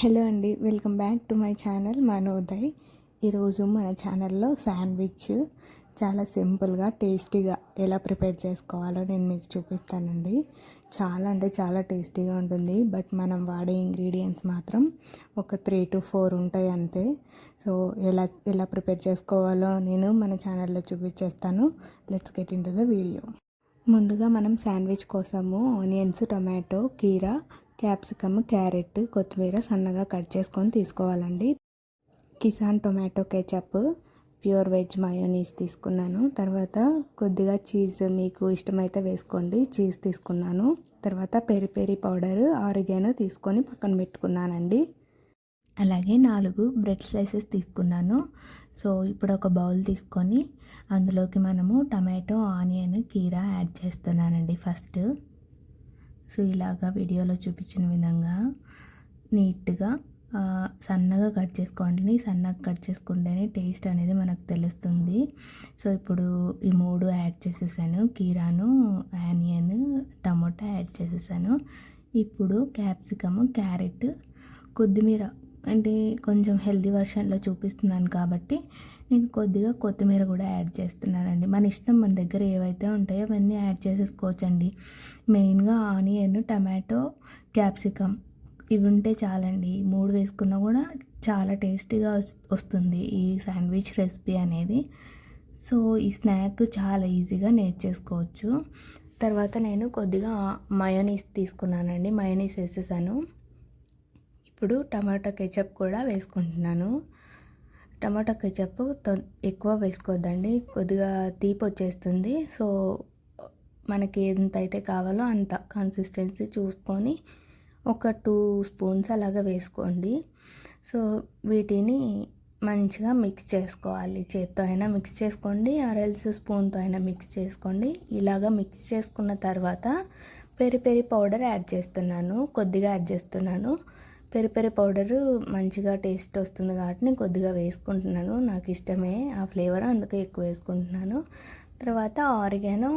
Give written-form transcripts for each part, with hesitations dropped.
Hello అండి, welcome back to my channel Manoday. ఈరోజు మన ఛానల్లో శాండ్విచ్ చాలా సింపుల్గా టేస్టీగా ఎలా ప్రిపేర్ చేసుకోవాలో నేను మీకు చూపిస్తానండి. చాలా అంటే చాలా టేస్టీగా ఉంటుంది. బట్ మనం వాడే ఇంగ్రీడియంట్స్ మాత్రం ఒక 3 to 4 ఉంటాయి అంతే. సో ఎలా ప్రిపేర్ చేసుకోవాలో నేను మన ఛానల్లో చూపించేస్తాను. Let's get in to the video. ముందుగా మనం శాండ్విచ్ కోసము ఆనియన్స్, టొమాటో, కీరా, క్యాప్సికమ్, క్యారెట్, కొత్తిమీర సన్నగా కట్ చేసుకొని తీసుకోవాలండి. Kisan tomato ketchup, pure veg mayonnaise తీసుకున్నాను. తర్వాత కొద్దిగా చీజ్ మీకు ఇష్టమైతే వేసుకోండి, చీజ్ తీసుకున్నాను. తర్వాత పెరి పెరి పౌడర్, ఆరిగానో తీసుకొని పక్కన పెట్టుకున్నానండి. అలాగే 4 బ్రెడ్ స్లైసెస్ తీసుకున్నాను. సో ఇప్పుడు ఒక బౌల్ తీసుకొని అందులోకి మనము టమాటో, ఆనియన్, కీరా యాడ్ చేస్తున్నానండి ఫస్ట్. సో ఇలాగా వీడియోలో చూపించిన విధంగా నీట్గా సన్నగా కట్ చేసుకోండి. సన్నగా కట్ చేసుకుంటేనే టేస్ట్ అనేది మనకు తెలుస్తుంది. సో ఇప్పుడు ఈ 3 యాడ్ చేసేసాను. కీరాను, ఆనియన్, టమోటా యాడ్ చేసేసాను. ఇప్పుడు క్యాప్సికమ్, క్యారెట్, కొత్తిమీర అంటే కొంచెం హెల్తీ వర్షన్లో చూపిస్తున్నాను కాబట్టి నేను కొద్దిగా కొత్తిమీర కూడా యాడ్ చేస్తున్నానండి. మన ఇష్టం, మన దగ్గర ఏవైతే ఉంటాయో అవన్నీ యాడ్ చేసేసుకోవచ్చండి. మెయిన్గా ఆనియన్, టమాటో, క్యాప్సికమ్ ఇవి ఉంటే చాలండి. 3 వేసుకున్నా కూడా చాలా టేస్టీగా వస్తుంది ఈ శాండ్విచ్ రెసిపీ అనేది. సో ఈ స్నాక్ చాలా ఈజీగా నేర్చేసుకోవచ్చు. తర్వాత నేను కొద్దిగా మయోనీస్ తీసుకున్నానండి. మయోనీస్ వేసేసాను. ఇప్పుడు టమాటో కెచప్ కూడా వేసుకుంటున్నాను. టమాటో కెచప్ ఎక్కువ వేసుకోవద్దండి, కొద్దిగా తీపి వచ్చేస్తుంది. సో మనకి ఎంత అయితే కావాలో అంత కన్సిస్టెన్సీ చూసుకొని ఒక 2 స్పూన్స్ అలాగా వేసుకోండి. సో వీటిని మంచిగా మిక్స్ చేసుకోవాలి. చేత్తో అయినా మిక్స్ చేసుకోండి, ఆర్ఎల్స్ స్పూన్తో అయినా మిక్స్ చేసుకోండి. ఇలాగా మిక్స్ చేసుకున్న తర్వాత పెరి పెరి పౌడర్ యాడ్ చేస్తున్నాను, కొద్దిగా యాడ్ చేస్తున్నాను. పెరి పెరి పౌడరు మంచిగా టేస్ట్ వస్తుంది కాబట్టి నేను కొద్దిగా వేసుకుంటున్నాను. నాకు ఇష్టమే ఆ ఫ్లేవర్, అందుకే ఎక్కువ వేసుకుంటున్నాను. తర్వాత ఆరిగానో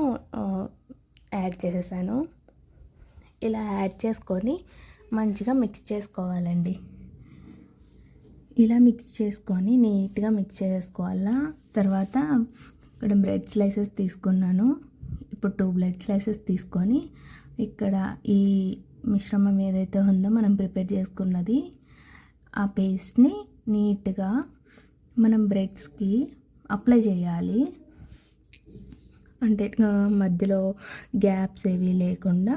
యాడ్ చేసేసాను. ఇలా యాడ్ చేసుకొని మంచిగా మిక్స్ చేసుకోవాలండి. ఇలా మిక్స్ చేసుకొని నీట్గా మిక్స్ చేసుకోవాలా. తర్వాత ఇక్కడ బ్రెడ్ స్లైసెస్ తీసుకున్నాను. ఇప్పుడు 2 బ్రెడ్ స్లైసెస్ తీసుకొని ఇక్కడ ఈ మిశ్రమం ఏదైతే ఉందో మనం ప్రిపేర్ చేసుకున్నది, ఆ పేస్ట్ని నీట్గా మనం బ్రెడ్స్కి అప్లై చేయాలి. అంటే మధ్యలో గ్యాప్స్ ఏవి లేకుండా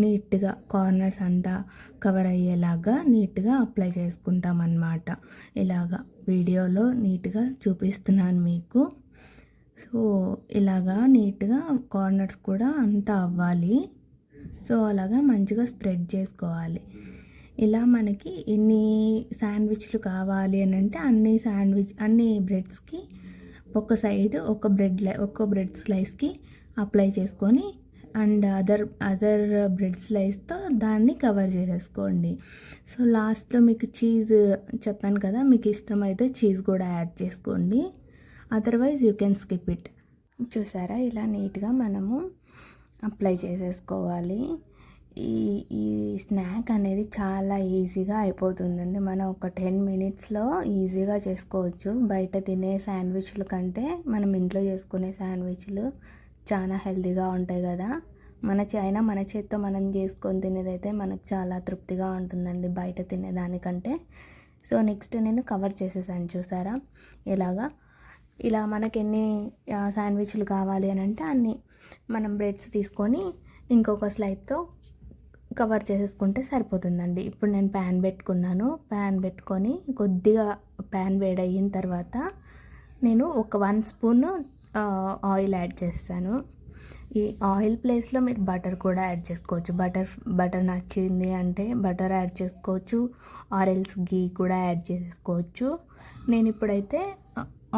నీట్గా కార్నర్స్ అంతా కవర్ అయ్యేలాగా నీట్గా అప్లై చేసుకుంటాం అన్నమాట. ఇలాగా వీడియోలో నీట్గా చూపిస్తున్నాను మీకు. సో ఇలాగా నీట్గా కార్నర్స్ కూడా అంతా అవ్వాలి. సో అలాగా మంచిగా స్ప్రెడ్ చేసుకోవాలి. ఇలా మనకి ఎన్ని శాండ్విచ్లు కావాలి అని అంటే అన్ని బ్రెడ్స్కి ఒక సైడ్ ఒక బ్రెడ్ స్లైస్కి అప్లై చేసుకొని అండ్ అదర్ బ్రెడ్ స్లైస్తో దాన్ని కవర్ చేసేసుకోండి. సో లాస్ట్లో మీకు చీజ్ చెప్పాను కదా, మీకు ఇష్టమైతే చీజ్ కూడా యాడ్ చేసుకోండి, otherwise you can skip it. చూసారా, ఇలా నీట్గా మనము అప్లై చేసేసుకోవాలి. ఈ స్నాక్ అనేది చాలా ఈజీగా అయిపోతుందండి. మనం ఒక 10 మినిట్స్లో ఈజీగా చేసుకోవచ్చు. బయట తినే శాండ్విచ్ల కంటే మనం ఇంట్లో చేసుకునే శాండ్విచ్లు చాలా హెల్తీగా ఉంటాయి కదా. మన చేత్తో మనం చేసుకొని తినేదైతే మనకు చాలా తృప్తిగా ఉంటుందండి బయట తినేదానికంటే. సో నెక్స్ట్ నేను కవర్ చేసేసాను. చూసారా, ఇలా మనకి ఎన్ని శాండ్విచ్లు కావాలి అని అంటే అన్ని మనం బ్రెడ్స్ తీసుకొని ఇంకొక స్లైడ్తో కవర్ చేసేసుకుంటే సరిపోతుందండి. ఇప్పుడు నేను ప్యాన్ పెట్టుకున్నాను. ప్యాన్ పెట్టుకొని కొద్దిగా ప్యాన్ వేడయిన తర్వాత నేను ఒక 1 స్పూన్ ఆయిల్ యాడ్ చేస్తాను. ఈ ఆయిల్ ప్లేస్లో మీరు బటర్ కూడా యాడ్ చేసుకోవచ్చు. బటర్ నచ్చింది అంటే బటర్ యాడ్ చేసుకోవచ్చు, ఆరెల్స్ గీ కూడా యాడ్ చేసుకోవచ్చు. నేను ఇప్పుడైతే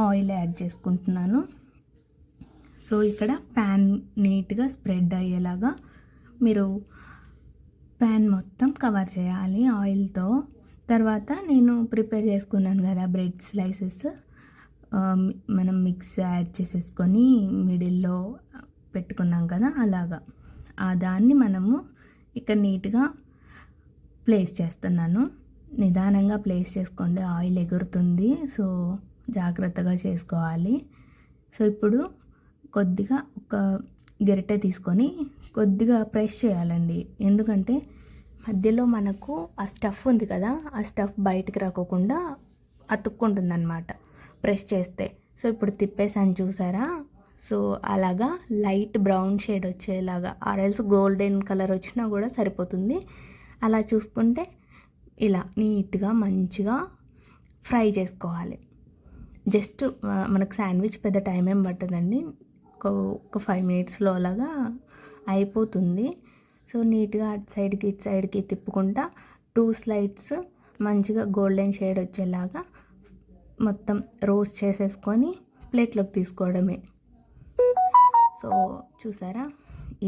ఆయిల్ యాడ్ చేసుకుంటున్నాను. సో ఇక్కడ ప్యాన్ నీట్గా స్ప్రెడ్ అయ్యేలాగా మీరు ప్యాన్ మొత్తం కవర్ చేయాలి ఆయిల్తో. తర్వాత నేను ప్రిపేర్ చేసుకున్నాను కదా బ్రెడ్ స్లైసెస్, మనం మిక్స్ యాడ్ చేసేసుకొని మిడిల్లో పెట్టుకున్నాం కదా, అలాగా దాన్ని మనము ఇక్కడ నీట్గా ప్లేస్ చేస్తున్నాను. నిదానంగా ప్లేస్ చేసుకోండి, ఆయిల్ ఎగురుతుంది. సో జాగ్రత్తగా చేసుకోవాలి. సో ఇప్పుడు కొద్దిగా ఒక గరిటె తీసుకొని కొద్దిగా ప్రెస్ చేయాలండి. ఎందుకంటే మధ్యలో మనకు ఆ స్టఫ్ ఉంది కదా, ఆ స్టఫ్ బయటికి రాకోకుండా అతుక్కుంటుంది అనమాట ప్రెస్ చేస్తే. సో ఇప్పుడు తిప్పేసాను చూసారా. సో అలాగా లైట్ బ్రౌన్ షేడ్ వచ్చేలాగా, ఆరెల్స్ గోల్డెన్ కలర్ వచ్చినా కూడా సరిపోతుంది. అలా చూసుకుంటే ఇలా నీట్గా మంచిగా ఫ్రై చేసుకోవాలి. జస్ట్ మనకు శాండ్విచ్ పెద్ద టైం ఏం పట్టదండి, ఒక 5 మినిట్స్లో అలాగా అయిపోతుంది. సో నీట్గా అటు సైడ్కి ఇటు సైడ్కి తిప్పుకుంటా 2 స్లైడ్స్ మంచిగా గోల్డెన్ షేడ్ వచ్చేలాగా మొత్తం రోస్ట్ చేసేసుకొని ప్లేట్లోకి తీసుకోవడమే. సో చూసారా,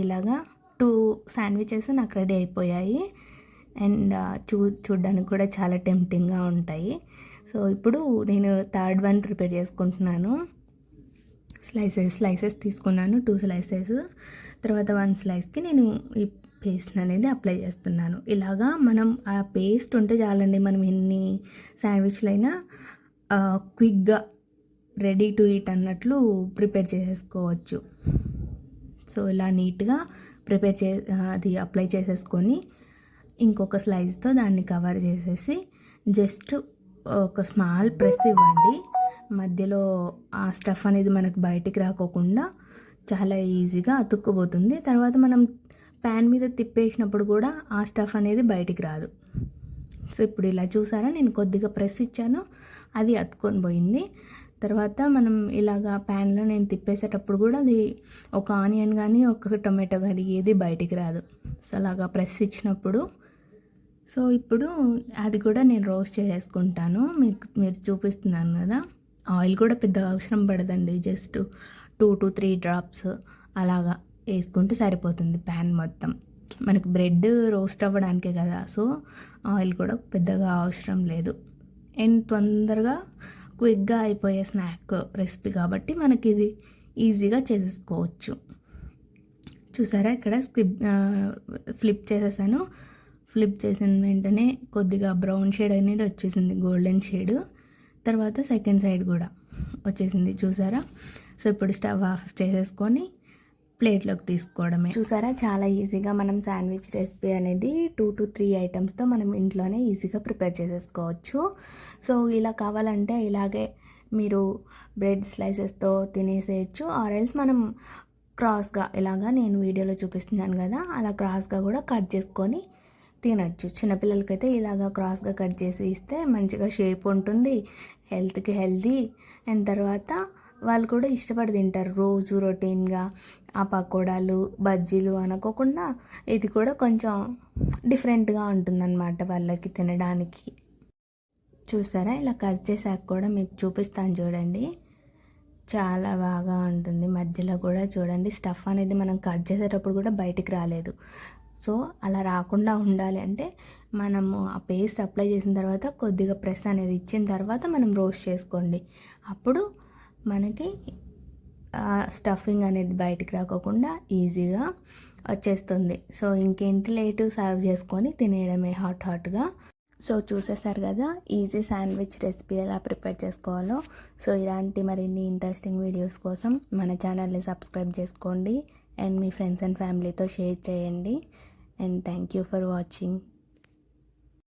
ఇలాగా 2 శాండ్విచెస్ నాకు రెడీ అయిపోయాయి. అండ్ చూడ్డానికి కూడా చాలా టెంప్టింగ్గా ఉంటాయి. సో ఇప్పుడు నేను థర్డ్ వన్ ప్రిపేర్ చేసుకుంటున్నాను. స్లైసెస్ తీసుకున్నాను, 2 స్లైసెస్. తర్వాత 1 స్లైస్కి నేను ఈ పేస్ట్ అనేది అప్లై చేస్తున్నాను. ఇలాగా మనం ఆ పేస్ట్ ఉంటే చాలండి, మనం ఎన్ని శాండ్విచ్లైనా క్విక్గా రెడీ టు ఈట్ అన్నట్లు ప్రిపేర్ చేసేసుకోవచ్చు. సో ఇలా నీట్గా అది అప్లై చేసేసుకొని ఇంకొక స్లైస్తో దాన్ని కవర్ చేసేసి జస్ట్ ఒక స్మాల్ ప్రెస్ ఇవ్వండి. మధ్యలో ఆ స్టఫ్ అనేది మనకు బయటికి రాకోకుండా చాలా ఈజీగా అతుక్కుపోతుంది. తర్వాత మనం ప్యాన్ మీద తిప్పేసినప్పుడు కూడా ఆ స్టఫ్ అనేది బయటికి రాదు. సో ఇప్పుడు ఇలా చూసారా, నేను కొద్దిగా ప్రెస్ ఇచ్చాను, అది అతుక్కొని పోయింది. తర్వాత మనం ఇలాగా ప్యాన్లో నేను తిప్పేసేటప్పుడు కూడా అది ఒక ఆనియన్ కానీ ఒక టొమాటో కానీ ఏది బయటికి రాదు. సో అలాగా ప్రెస్ ఇచ్చినప్పుడు. సో ఇప్పుడు అది కూడా నేను రోస్ట్ చేసుకుంటాను. మీరు చూపిస్తున్నాను కదా, ఆయిల్ కూడా పెద్దగా అవసరం పడదండి, జస్ట్ 2 to 3 డ్రాప్స్ అలాగా వేసుకుంటే సరిపోతుంది. ప్యాన్ మొత్తం మనకి బ్రెడ్ రోస్ట్ అవ్వడానికే కదా, సో ఆయిల్ కూడా పెద్దగా అవసరం లేదు. అండ్ తొందరగా క్విక్గా అయిపోయే స్నాక్ రెసిపీ కాబట్టి మనకి ఇది ఈజీగా చేసేసుకోవచ్చు. చూసారా, ఇక్కడ ఫ్లిప్ చేసేసాను. ఫ్లిప్ చేసిన వెంటనే కొద్దిగా బ్రౌన్ షేడ్ అనేది వచ్చేసింది, గోల్డెన్ షేడ్. తర్వాత సెకండ్ సైడ్ కూడా వచ్చేసింది చూసారా. సో ఇప్పుడు స్టవ్ ఆఫ్ చేసేసుకొని ప్లేట్లోకి తీసుకోవడమే. చూసారా, చాలా ఈజీగా మనం శాండ్విచ్ రెసిపీ అనేది 2 to 3 ఐటమ్స్తో మనం ఇంట్లోనే ఈజీగా ప్రిపేర్ చేసేసుకోవచ్చు. సో ఇలా కావాలంటే ఇలాగే మీరు బ్రెడ్ స్లైసెస్తో తినేసేయచ్చు, ఆరెల్స్ మనం క్రాస్గా ఇలాగా నేను వీడియోలో చూపిస్తున్నాను కదా, అలా క్రాస్గా కూడా కట్ చేసుకొని తినచ్చు. చిన్నపిల్లలకైతే ఇలాగా క్రాస్గా కట్ చేసి ఇస్తే మంచిగా షేప్ ఉంటుంది, హెల్త్కి హెల్తీ. అండ్ తర్వాత వాళ్ళు కూడా ఇష్టపడి తింటారు. రోజు రొటీన్గా ఆ పకోడాలు బజ్జీలు అనుకోకుండా ఇది కూడా కొంచెం డిఫరెంట్గా ఉంటుందన్నమాట వాళ్ళకి తినడానికి. చూసారా, ఇలా కట్ చేసాక కూడా మీకు చూపిస్తాను చూడండి, చాలా బాగా ఉంటుంది. మధ్యలో కూడా చూడండి, స్టఫ్ అనేది మనం కట్ చేసేటప్పుడు కూడా బయటికి రాలేదు. సో అలా రాకుండా ఉండాలి అంటే మనము ఆ పేస్ట్ అప్లై చేసిన తర్వాత కొద్దిగా ప్రెస్ అనేది ఇచ్చిన తర్వాత మనం రోస్ట్ చేసుకోండి. అప్పుడు మనకి స్టఫింగ్ అనేది బయటికి రాకోకుండా ఈజీగా వచ్చేస్తుంది. సో ఇంకేంటి, లేటు సర్వ్ చేసుకొని తినేయడమే హాట్గా. సో చూసేసారు కదా ఈజీ శాండ్విచ్ రెసిపీ ఎలా ప్రిపేర్ చేసుకోవాలో. సో ఇలాంటి మరిన్ని ఇంట్రెస్టింగ్ వీడియోస్ కోసం మన ఛానల్ని సబ్స్క్రైబ్ చేసుకోండి అండ్ మీ ఫ్రెండ్స్ అండ్ ఫ్యామిలీతో షేర్ చేయండి. And thank you for watching.